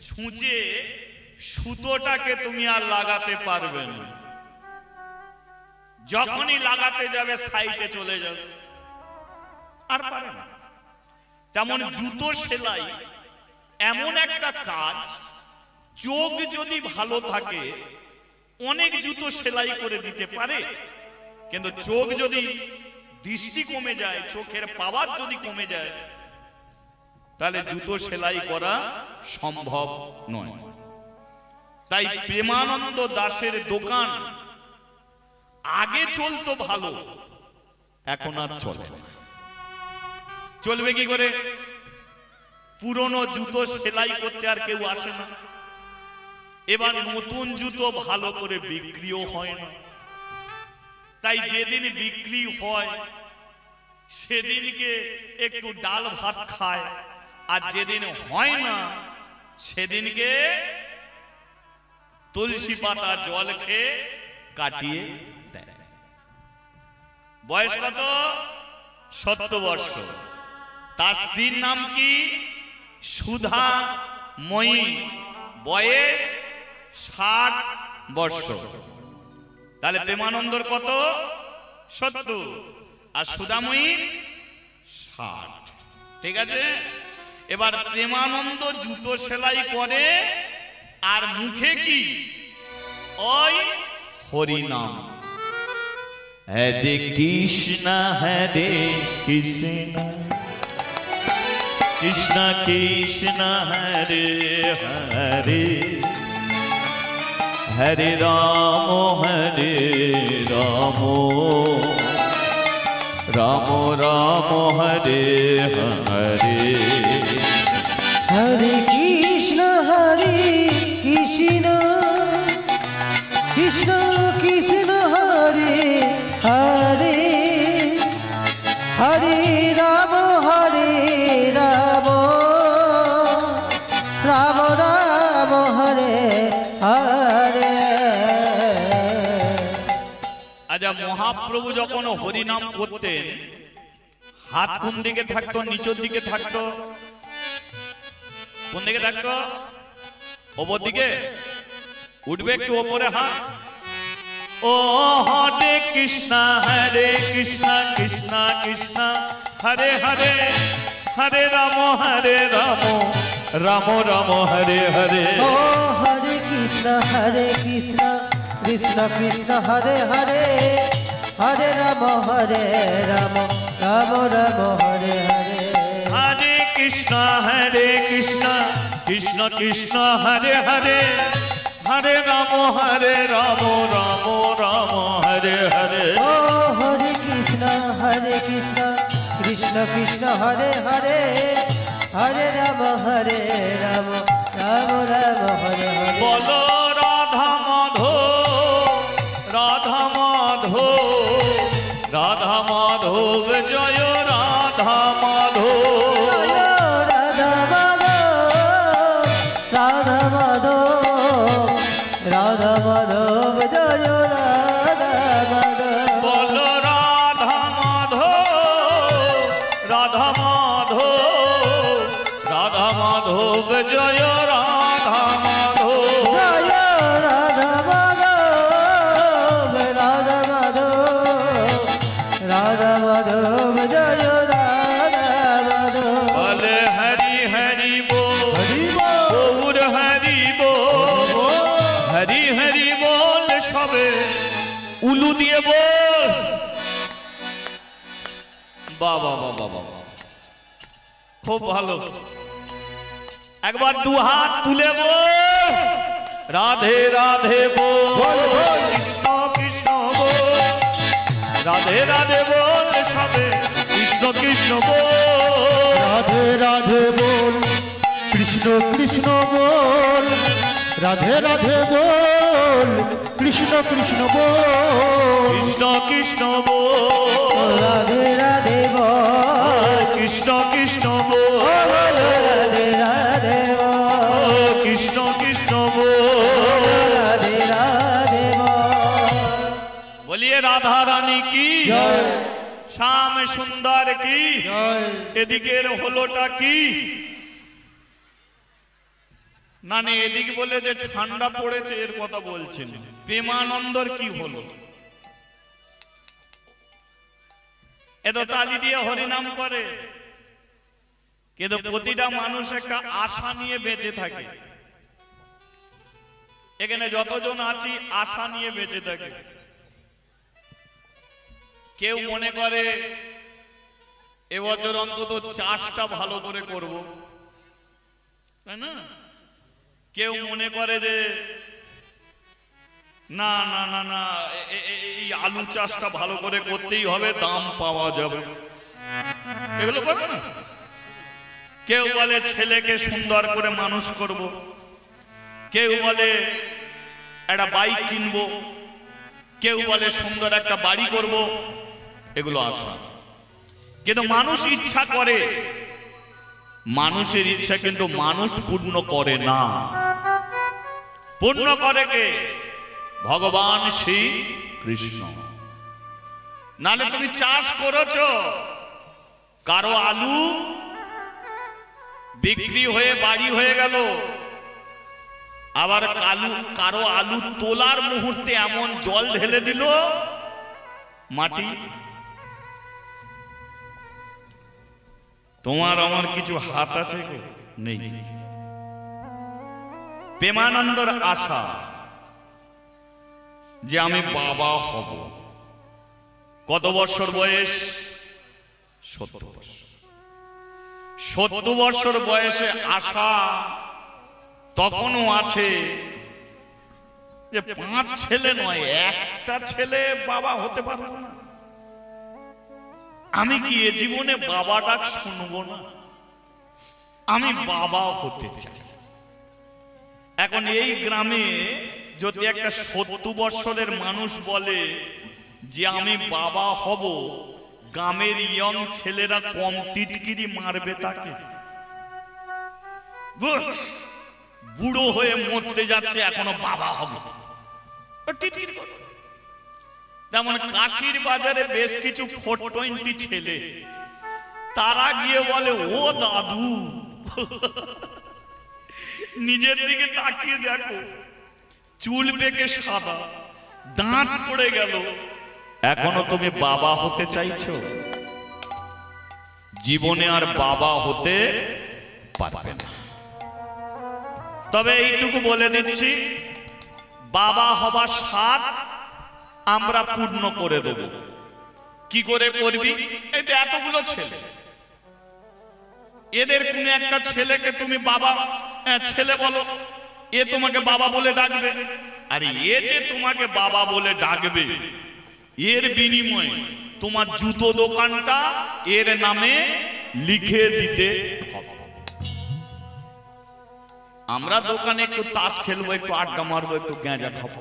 ছুঁচে সুতোটাকে তুমি আর লাগাতে পারবে না। যখনই লাগাতে যাবে সাইডে চলে যাবে, আর পারে না। তেমন জুতো সেলাই এমন একটা কাজ, চোখ যদি ভালো থাকে অনেক জুতো সেলাই করে দিতে পারে, কিন্তু চোখ যদি দৃষ্টি কমে যায়, চোখের পাওয়ার যদি কমে যায়, তাহলে জুতো সেলাই করা সম্ভব নয়। তাই প্রেমানন্দ দাসের দোকান আগে চলতো ভালো, এখন আর চলে না। চলবে কি করে? পুরনো জুতো সেলাই করতে আর কেউ আসে না, এবার নতুন জুতো ভালো করে বিক্রিও হয় না। তাই যেদিন বিক্রি হয় সেদিনকে একটু ডাল ভাত খায়, আর যেদিন হয় না সেদিনকে তুলসী পাতা জল খেয়ে কাটিয়ে দেয়। বয়স কত? ৭০ বর্ষ। তার স্ত্রীর নাম কি? সুধা মই বয়স 60 বর্ষ। তাহলে প্রেমানন্দর কত? 70। আর সুধাময়ী 60। ঠিক আছে। এবার প্রেমানন্দ জুতো সেলাই করে আর মুখে কি? ওই হরিনাম। হরে কৃষ্ণ কৃষ্ণ কৃষ্ণ হরে হরে হরে রাম রাম রাম হরে হরে। হরে কৃষ্ণ কৃষ্ণ কৃষ্ণ হরে হরে হরে রাম রাম রাম হরে হরে। আচ্ছা, মহাপ্রভু যখন হরিনাম করতেন হাত কোন দিকে থাকতো? নিচের দিকে থাকতো? কোন দিকে থাকতো? ওপর দিকে। উঠবে একটু ওপরে হাত। ও হরে কৃষ্ণ কৃষ্ণ কৃষ্ণ হরে হরে হরে রাম রাম রাম হরে হরে। ও হরে কৃষ্ণ কৃষ্ণ কৃষ্ণ হরে হরে হরে রাম রাম রাম হরে হরে। হরে কৃষ্ণ কৃষ্ণ কৃষ্ণ হরে হরে হরে রাম রাম রাম হরে হরে। ও হরে কৃষ্ণ কৃষ্ণ কৃষ্ণ হরে হরে হরে রাম রাম রাম হরে হরে। বলো রাধা মাধব জয় রাধা মাধব। রাধা মাধব জয় রাধা মাধব। বলো রাধা মাধব জয় রাধা মাধব। জয় রাধা মাধব জয় রাধা মাধব। বলে হরি হরি বল গৌর হরি বল হরি হরি বল সবে উলু দিয়ে বল। বাবা বাবা বাবা, খুব ভালো। একবার দু হাত তুলে বল রাধে রাধে বল কৃষ্ণ কৃষ্ণ বল রাধে রাধে বল সবে কৃষ্ণ কৃষ্ণ বল। রাধে রাধে বল কৃষ্ণ কৃষ্ণ বল রাধে রাধে বল কৃষ্ণ কৃষ্ণ বল কৃষ্ণ কৃষ্ণ বল রাধে রাধে বল কৃষ্ণ কৃষ্ণ বল রাধে রাধে বল কৃষ্ণ কৃষ্ণ বল রাধে রাধে বল। বলিয়ে রাধা রানী কি জয় শ্যাম সুন্দর কি। জয় এদিকের হলোটা কি? না না, এদিকে বলে যে ঠান্ডা পড়েছে এর কথা বলছেন। প্রেমানন্দর কি হলো? এত তালি দিয়ে হরিনাম করে, কিন্তু প্রতিটা মানুষ একটা আশা নিয়ে বেঁচে থাকে। এখানে যতজন আছি আশা নিয়ে বেঁচে থাকে। কেউ মনে করে এবছর অন্তত চাষটা ভালো করে করব, তাই না? কেউ মনে করে যে না না না না এই আলু চাষটা ভালো করে করতেই হবে, দাম পাওয়া যাবে, এগুলো করে না। কেউ বলে ছেলেকে সুন্দর করে মানুষ করব, কেউ বলে একটা বাইক কিনবো, কেউ বলে সুন্দর একটা বাড়ি করব, এগুলো আশা। কিন্তু মানুষ ইচ্ছা করে, মানুষের ইচ্ছা কিন্তু মানুষ পূর্ণ করে না। পূর্ণ করে কে? ভগবান শ্রী কৃষ্ণ। নালে তুমি চাষ করেছ, কারো আলু বিক্রি হয়ে বাড়ি হয়ে গেল, আবার কারো আলু তোলার মুহূর্তে এমন জল ঢেলে দিল মাটি। তোমার আমার কিছু হাত আছে নেই। প্রেমানন্দর আশা যে আমি বাবা হব। কত বছর বয়স? 70 বছর। 70 বছর বয়সে আশা তখনও আছে যে 5 ছেলে নয়, একটা ছেলে বাবা হতে পারবো না। আমি কি এ জীবনে বাবা ডাক শুনবো না? আমি বাবা হতে চাই। এখন এই গ্রামে যদি একটা 70 বছরের মানুষ বলে যে আমি বাবা হব, গ্রামের ইয়ং ছেলেরা কম টিটকিরি মারবে তাকে। বুড়ো হয়ে মরতে যাচ্ছে, এখনো বাবা হবে, টিটকিরি করবে। তেমন কাশির বাজারে বেশ কিছু 420 ছেলে, তারা গিয়ে বলে ও দাদু, নিজের দিকে তাকিয়ে দেখো, চুল পেকে সাদা, দাঁত পড়ে গেল, এখনো তুমি বাবা হতে চাইছো? জীবনে আর বাবা হতে পারবে না। তবে এইটুকু বলে দিচ্ছি, বাবা হবার স্বাদ আমরা পূর্ণ করে দেব। কি করে করবি? এই তো এতগুলো ছেলে, এদের কোন একটা ছেলেকে তুমি বাবা ছেলে বলো, এ তোমাকে বাবা বলে ডাকবে। আরে এ যে তোমাকে বাবা বলে ডাকবে, এর বিনিময়ে তোমার জুতো দোকানটা এর নামে লিখে দিতে হবে। আমরা দোকানে একটু তাস খেলবো, একটু আড্ডা মারবো, একটু গাঁজা খাবো,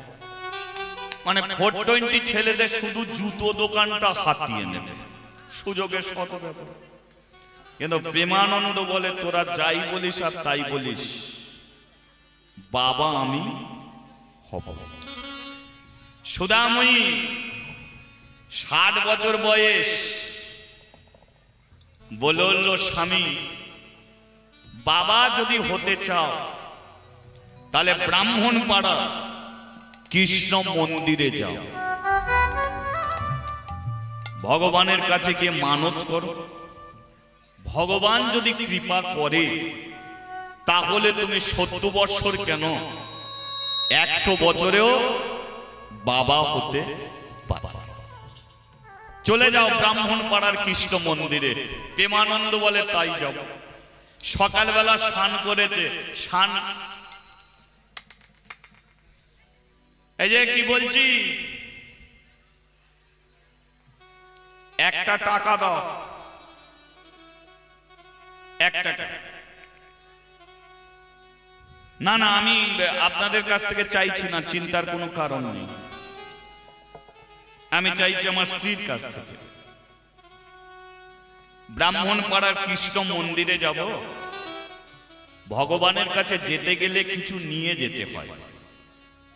মানে 420 ছেলেদের শুধু জুতো দোকানটা হাতিয়ে নেবে, সুযোগের শত ব্যাপার। কিন্তু প্রেমানন্দ বলে তোরা যাই বলিস আর তাই বলিস, বাবা আমি হব। সুদাময়ী 60 বছর বয়স, বলল স্বামী, বাবা যদি হতে চাও তাহলে ব্রাহ্মণ পাড়া কৃষ্ণ মন্দিরে যাও, ভগবানের কাছে গিয়ে মানত করো। ভগবান যদি কৃপা করে তাহলে তুমি 70 বছর কেন 100 বছরেও বাবা হতে পারবে। চলে যাও ব্রাহ্মণ পাড়ার কৃষ্ণ মন্দিরে। প্রেমানন্দ বলে তাই যাও। সকালবেলা স্নান করেছে, স্নান এই যে কি বলছি, একটা টাকা দাও, 1 টাকা। না না, আমি আপনাদের কাছ থেকে চাইছি না, চিন্তার কোনো কারণ নেই। আমি চাইছি আমার স্ত্রীর কাছ থেকে। ব্রাহ্মণ পাড়ার কৃষ্ণ মন্দিরে যাব, ভগবানের কাছে যেতে গেলে কিছু নিয়ে যেতে হয়,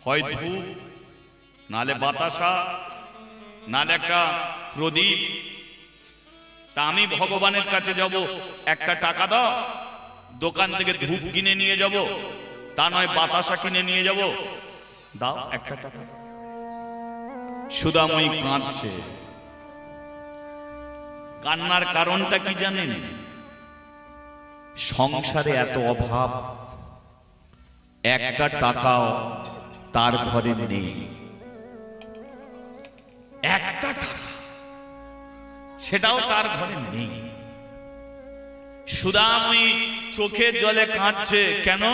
হয় ধূপ, নালে বাতাসা, নালে একটা প্রদীপ। তা আমি ভগবানের কাছে যাব, একটা টাকা দাও, দোকান থেকে ধূপ কিনে নিয়ে যাব, তা নয় বাতাসা কিনে নিয়ে যাব, দাও একটা টাকা। সুদাময়ী কাঁদছে। কান্নার কারণটা কি জানেন? সংসারে এত অভাব, একটা টাকাও তার ঘরে নেই। একটা টাকা সেটাও তার ঘরে নেই। সুদাময়ী চোখের জলে কাঁদছে। কেন?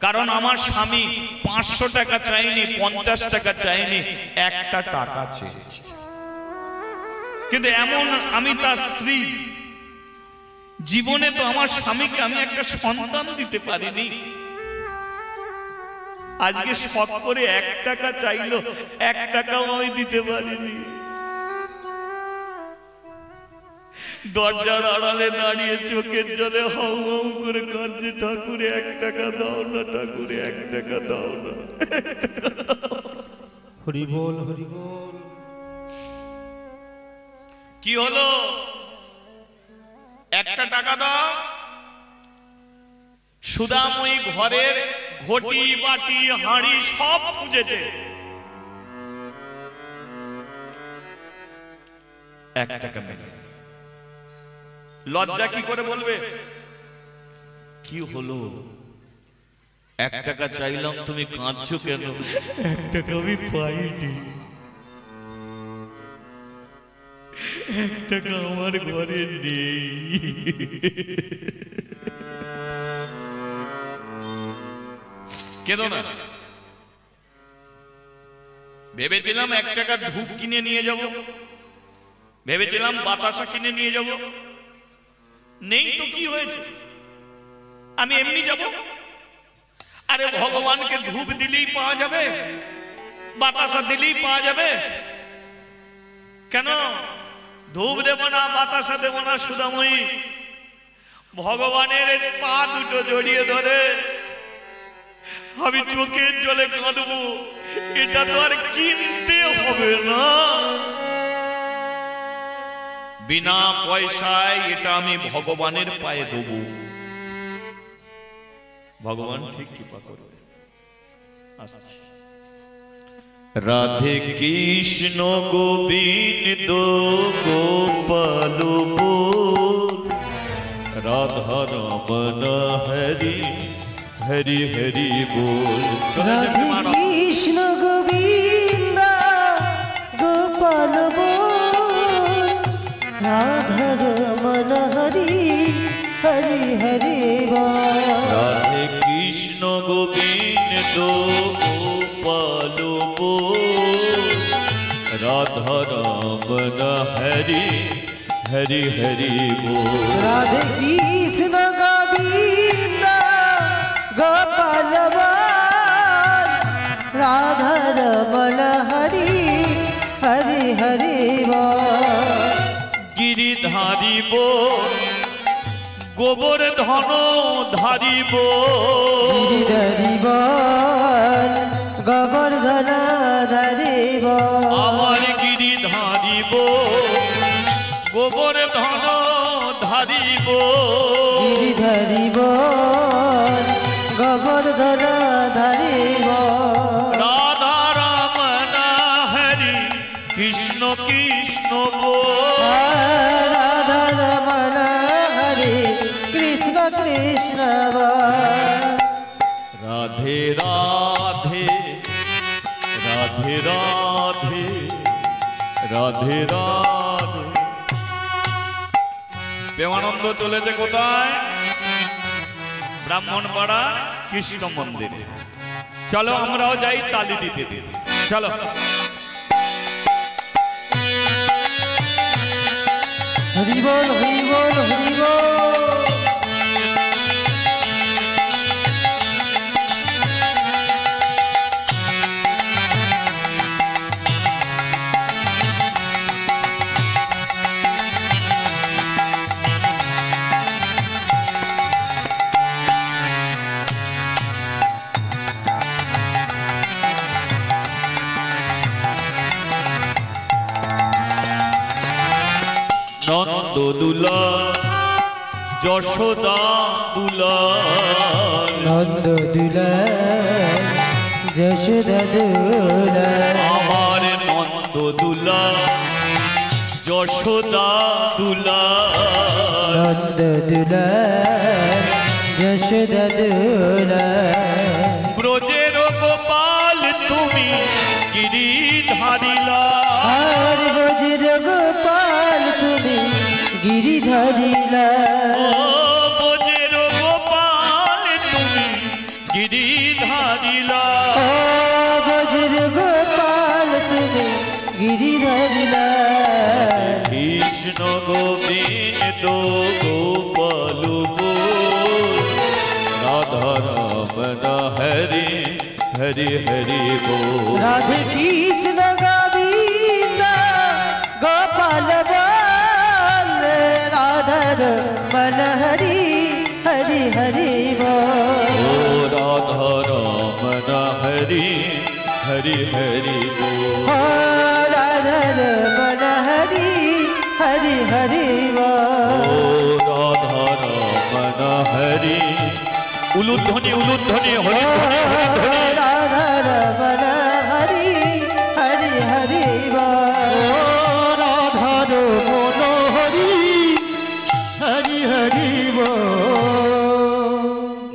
কারণ আমার স্বামী 500 টাকা চাইনি, 50 টাকা চাইনি, একটা টাকা চেয়েছে। কিন্তু এমন আমি তার স্ত্রী, জীবনে তো আমার স্বামীকে আমি একটা সন্তান দিতে পারিনি। আজকে শখ করে 1 টাকা চাইলো, 1 টাকাও আমি দিতে পারিনি। দরজার আড়ালে দাঁড়িয়ে চোখের জলে হাউ হাউ করে কাঁদছে, ঠাকুরে 1 টাকা দাও না, ঠাকুরে 1 টাকা দাও না। হরি বল, হরি বল। কি হলো? একটা টাকা দাও, সুদাময়ী ঘরের ঘটি বাটি হাঁড়ি সব খুঁজেছে, 1 টাকা মেলে। লজ্জা কি করে বলবে? কি হলো, 1 টাকা চাইলাম, তুমি কাঁদছো কেন? 1 টাকা আমি পাইনি, 1 টাকা আমার ঘরে নেই। কেন না? ভেবেছিলাম 1 টাকা ধূপ কিনে নিয়ে যাব, ভেবেছিলাম বাতাসা কিনে নিয়ে যাব, নেই তো কি হয়েছে, আমি এমনি যাব। আরে ভগবানকে ধূপ দিলেই পাওয়া যাবে, বাতাসা দিলেই পাওয়া যাবে, কেন ধূপ দেব না, বাতাসা দেব না? সুদাময়ী ভগবানের পা দুটো জড়িয়ে ধরে আমি চোখের জলে কাঁদবো, এটা তো আর কিনতে হবে না, বিনা পয়সায় এটা আমি ভগবানের পায়ে দেব, ভগবান ঠিক কৃপা করবে। আসছে রাধে কৃষ্ণ গোবিন্দ গোপাল বল, রাধা রমন হরি হরি হরি বল। রাধে কৃষ্ণ গোবিন্দ গোপাল বল, রাধা রমন হরি হরি হরি বল। রাধে কৃষ্ণ গোবিন্দ গোপাল বল, রাধা রমন হরি হরি হরি বল। রাধে কৃষ্ণ গোবিন্দ গোপাল বল, রাধা রমন হরি হরি হরি বল। গিরিধারিব গোবর্ধন ধারিব, গিরিধারি বল গোবর্ধন ধারি বল। আমার গিরিধারিব গোবর্ধন ধারিব, গিরিধারি বল গোবর্ধন ধারি বল। রাধা রমন হরি কৃষ্ণ কৃষ্ণ বল, রাধা রমন হরি কৃষ্ণ কৃষ্ণ বল। রাধে রাধে রাধে রাধে রাধে রাধে। প্রেমানন্দ চলেছে কোথায়? ব্রাহ্মণপাড়া কৃষ্ণ মন্দিরে। চলো আমরাও যাই তালি দিতে দিতে, চলো। হরি বল হরি বল হরি বল। নন্দ দুলাল যশোদা দুলাল, নন্দ দুলাল যশোদা দুলাল। আমার নন্দ দুলাল যশোদা দুলাল, নন্দ দুলাল যশোদা দুলাল। ব্রজের গোপাল তুমি গিরিধারিলা, আর বজ্র গোপাল তুমি গিরিধারিলা। ও ব্রজের গোপাল তুমি গিরিধারিলা, ও বজ্র গোপাল তুমি গিরিধারিলা। কৃষ্ণ গোবিন্দ গোপাল বল, রাধা রমন হরি হরি হরি বল। রাধে কৃষ্ণ গোবিন্দ গোপাল বল, রাধা রমন হরি হরি হরি বল। ও রাধা রমন হরি হরি হরি বল। ও রাধা রমন হরি হরি হরি ও বল। রাধা রমন হরি উলুধ্বনি উলুধ্বনি হরি রাধা রমণ হরি হরি হরি রাধা রমণ হরি হরি হরি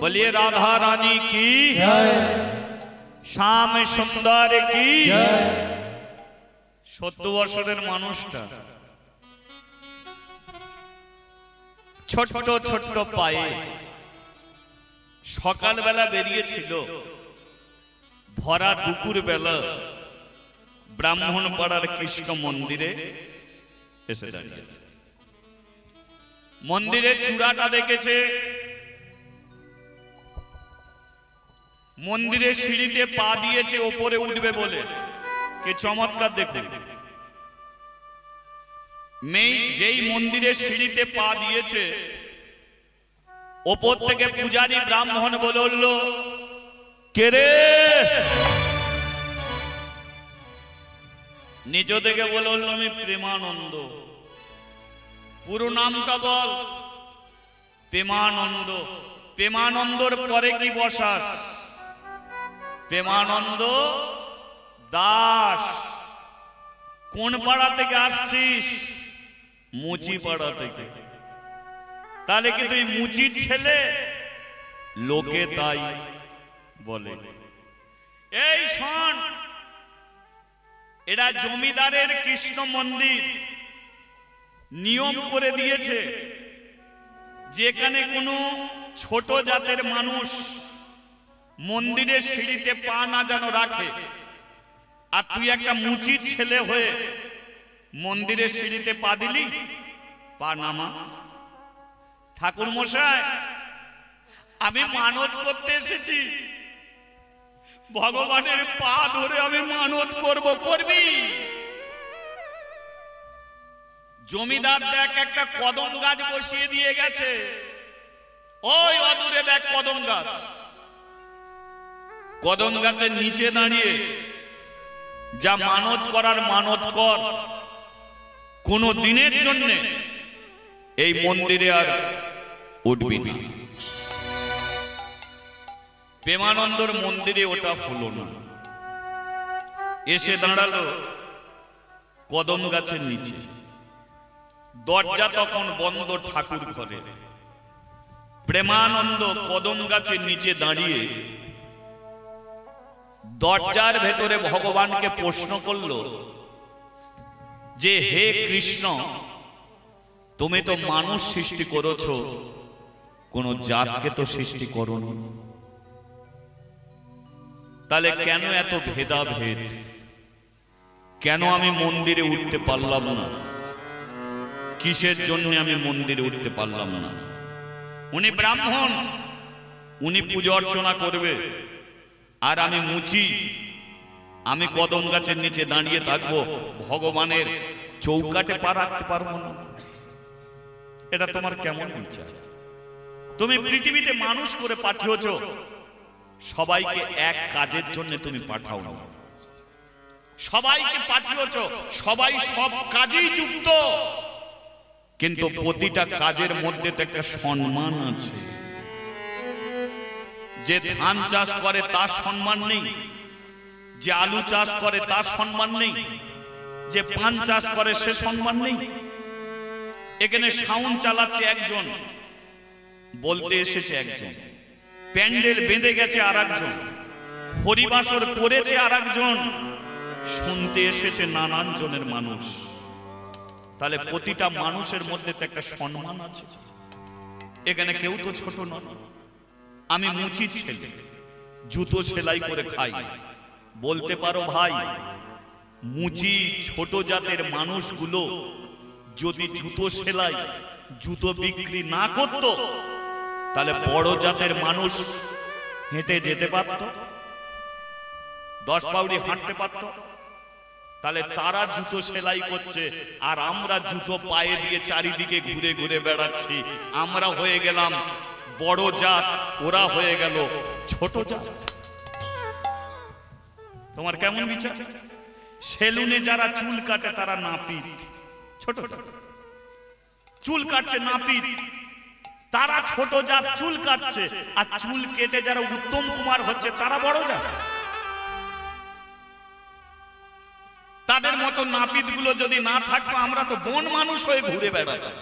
बोलिए राधा रानी की জয় श्याम सुंदर की জয় 70 বছরের মানুষটা ছোট্ট ছোট্ট পায়ে সকালবেলা বেরিয়েছিল, ভরা দুপুর বেলা ব্রাহ্মণ পাড়ার কৃষ্ণ মন্দিরে এসে দাঁড়িয়েছে। মন্দিরের চূড়াটা দেখেছে, মন্দিরের সিঁড়িতে পা দিয়েছে ওপরে উঠবে বলে। কি চমৎকার দেখুন, যেই মন্দিরের সিঁড়িতে পা দিয়েছে ওপর থেকে পূজারী ব্রাহ্মণ বলে উঠল, কে রে? নিজ থেকে বলে উঠল, আমি প্রেমানন্দ। পুরো নামটা বল। প্রেমানন্দ। প্রেমানন্দর পরে কি বসাস? প্রেমানন্দ দাস। কোন পাড়া থেকে আসছিস? মুচি পাড়া থেকে। তাহলে কি তুই মুচির ছেলে? লোকে তাই বলে। এই শোন, এরা জমিদারের কৃষ্ণ মন্দির নিয়ম করে দিয়েছে, যেখানে কোনো ছোট জাতের মানুষ মন্দিরের সিঁড়িতে পা না যেন রাখে। আর তুই একটা মুচির ছেলে হয়ে মন্দিরের সিঁড়িতে পা দিলি, পা নামা। ঠাকুর মশাই, আমি মানত করতে এসেছি, ভগবানের পা ধরে আমি মানত করব। করবি? জমিদার দেখ একটা কদম গাছ বসিয়ে দিয়ে গেছে, ওই অদূরে দেখ কদম গাছ। কদম গাছের নিচে দাঁড়িয়ে যা মানত করার মানত কর, কোন দিনের জন্য এই মন্দিরে আর উঠবি না। প্রেমানন্দর মন্দিরে ওটা হলো না। এসে দাঁড়ালো কদম গাছের নিচে। দরজা তখন বন্ধ ঠাকুর ঘরে। প্রেমানন্দ কদম গাছের নিচে দাঁড়িয়ে দরজার ভেতরে ভগবানকে প্রশ্ন করল যে, হে কৃষ্ণ, তুমি তো মানুষ সৃষ্টি করেছ, কোন জাতকে তো সৃষ্টি করোনি, তাহলে কেন এত ভেদাভেদ? কেন আমি মন্দিরে উঠতে পারলাম না? কিসের জন্য আমি মন্দিরে উঠতে পারলাম না? উনি ব্রাহ্মণ, উনি পূজা অর্চনা করবে, আর আমি মুচি, আমি কদম গাছের নিচে দাঁড়িয়ে থাকবো, ভগবানের চৌকাটে পা রাখতে পারবো না। এটা তোমার কেমন বিচার? তুমি পৃথিবীতে মানুষ করে পাঠিয়েছ, সবাইকে এক কাজের জন্য তুমি পাঠাও না। সবাইকে পাঠিয়েছ, সবাই সব কাজেই যুক্ত, কিন্তু প্রতিটা কাজের মধ্যে তো একটা সম্মান আছে। যে ধান চাষ করে তার সম্মান নেই, যে আলু চাষ করে তার সম্মান নেই, যে পান চাষ করে সে সম্মান নেই। এখানে সাউন্ড চালাচ্ছে একজন, বলতে এসেছে একজন, প্যান্ডেল বেঁধে গেছে আর একজন, হরিবাসর করেছে আর একজন, শুনতে এসেছে নানান জনের মানুষ। তাহলে প্রতিটা মানুষের মধ্যে তো একটা সম্মান আছে। এখানে কেউ তো ছোট নয়। আমি মুচির ছেলে, জুতো সেলাই করে খাই। বলতে পারো ভাই, মুচি ছোট জাতের মানুষগুলো যদি জুতো সেলাই, জুতো বিক্রি না করত, তাহলে বড় জাতের মানুষ হেঁটে যেতে পারত, 10 পাউড়ি হাঁটতে পারত। তাহলে তারা জুতো সেলাই করছে, আর আমরা জুতো পায়ে দিয়ে চারিদিকে ঘুরে ঘুরে বেড়াচ্ছি। আমরা হয়ে গেলাম বড় জাত, ওরা হয়ে গেল ছোট জাত। তোমার কেমন বিচার? সেলুনে যারা চুল কাটে তারা নাপিত, ছোট চুল কাটছে নাপিত, তারা ছোট জাত, চুল কাটছে, আর চুল কেটে যারা উত্তম কুমার হচ্ছে তারা বড় জাত। তাদের মতো নাপিত গুলো যদি না থাকতো আমরা তো বন মানুষ হয়ে ঘুরে বেড়াতাম।